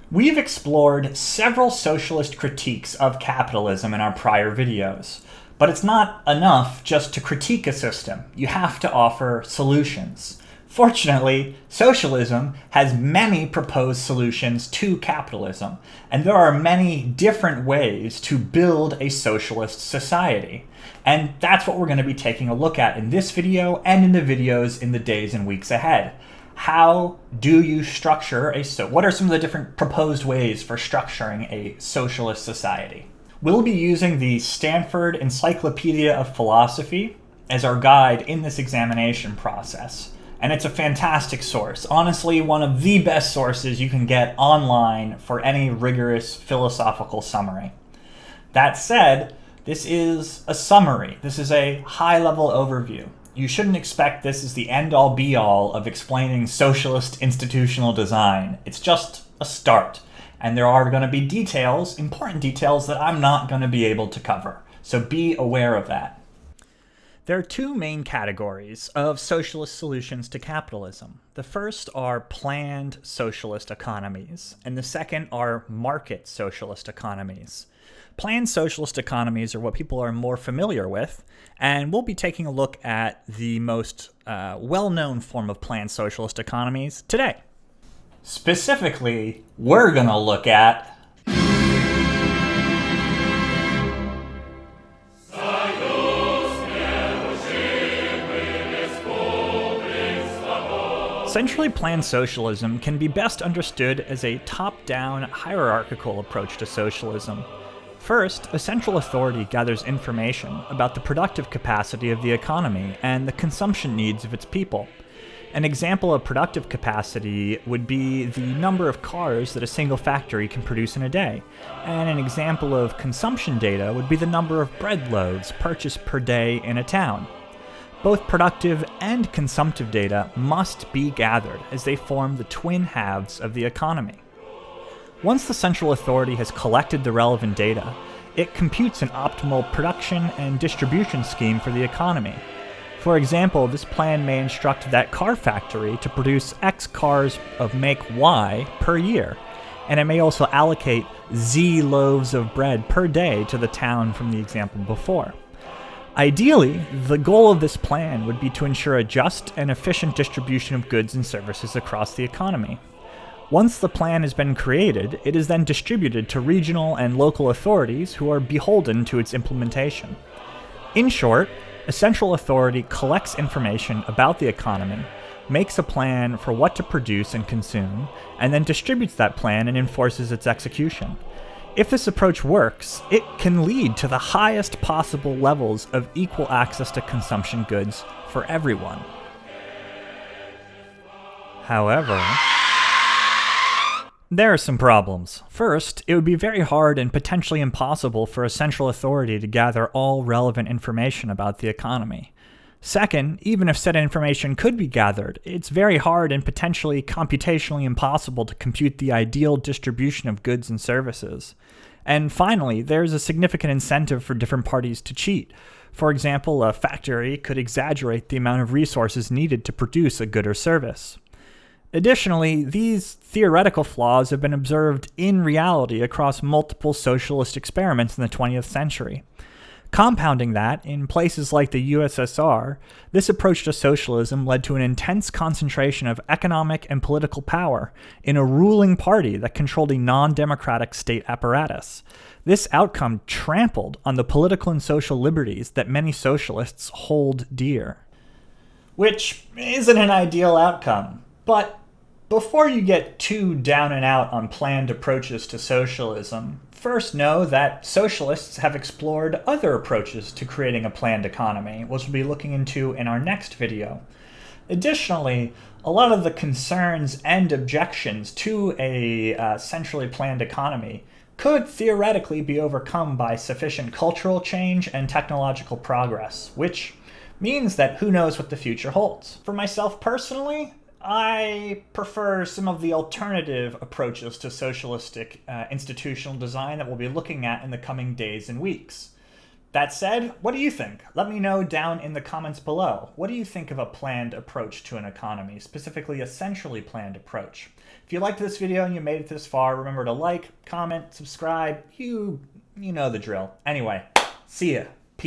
We've explored several socialist critiques of capitalism in our prior videos, but it's not enough just to critique a system. You have to offer solutions. Fortunately, socialism has many proposed solutions to capitalism, and there are many different ways to build a socialist society. And that's what we're going to be taking a look at in this video and in the videos in the days and weeks ahead. How do you structure what are some of the different proposed ways for structuring a socialist society? We'll be using the Stanford Encyclopedia of Philosophy as our guide in this examination process. And it's a fantastic source. Honestly, one of the best sources you can get online for any rigorous philosophical summary. That said, this is a summary. This is a high-level overview. You shouldn't expect this as the end-all be-all of explaining socialist institutional design. It's just a start. And there are going to be details, important details, that I'm not going to be able to cover. So be aware of that. There are two main categories of socialist solutions to capitalism. The first are planned socialist economies, and the second are market socialist economies. Planned socialist economies are what people are more familiar with, and we'll be taking a look at the most well-known form of planned socialist economies today. Specifically, we're going to look at centrally planned socialism can be best understood as a top-down, hierarchical approach to socialism. First, a central authority gathers information about the productive capacity of the economy and the consumption needs of its people. An example of productive capacity would be the number of cars that a single factory can produce in a day, and an example of consumption data would be the number of bread loaves purchased per day in a town. Both productive and consumptive data must be gathered as they form the twin halves of the economy. Once the central authority has collected the relevant data, it computes an optimal production and distribution scheme for the economy. For example, this plan may instruct that car factory to produce X cars of make Y per year, and it may also allocate Z loaves of bread per day to the town from the example before. Ideally, the goal of this plan would be to ensure a just and efficient distribution of goods and services across the economy. Once the plan has been created, it is then distributed to regional and local authorities who are beholden to its implementation. In short, a central authority collects information about the economy, makes a plan for what to produce and consume, and then distributes that plan and enforces its execution. If this approach works, it can lead to the highest possible levels of equal access to consumption goods for everyone. However, there are some problems. First, it would be very hard and potentially impossible for a central authority to gather all relevant information about the economy. Second, even if said information could be gathered, it's very hard and potentially computationally impossible to compute the ideal distribution of goods and services. And finally, there's a significant incentive for different parties to cheat. For example, a factory could exaggerate the amount of resources needed to produce a good or service. Additionally, these theoretical flaws have been observed in reality across multiple socialist experiments in the 20th century. Compounding that, in places like the USSR, this approach to socialism led to an intense concentration of economic and political power in a ruling party that controlled a non-democratic state apparatus. This outcome trampled on the political and social liberties that many socialists hold dear. Which isn't an ideal outcome. But before you get too down and out on planned approaches to socialism, first know that socialists have explored other approaches to creating a planned economy, which we'll be looking into in our next video. Additionally, a lot of the concerns and objections to a centrally planned economy could theoretically be overcome by sufficient cultural change and technological progress, which means that who knows what the future holds. For myself personally, I prefer some of the alternative approaches to socialistic institutional design that we'll be looking at in the coming days and weeks. That said, what do you think? Let me know down in the comments below. What do you think of a planned approach to an economy, specifically a centrally planned approach? If you liked this video and you made it this far, remember to like, comment, subscribe. You know the drill. Anyway, see ya.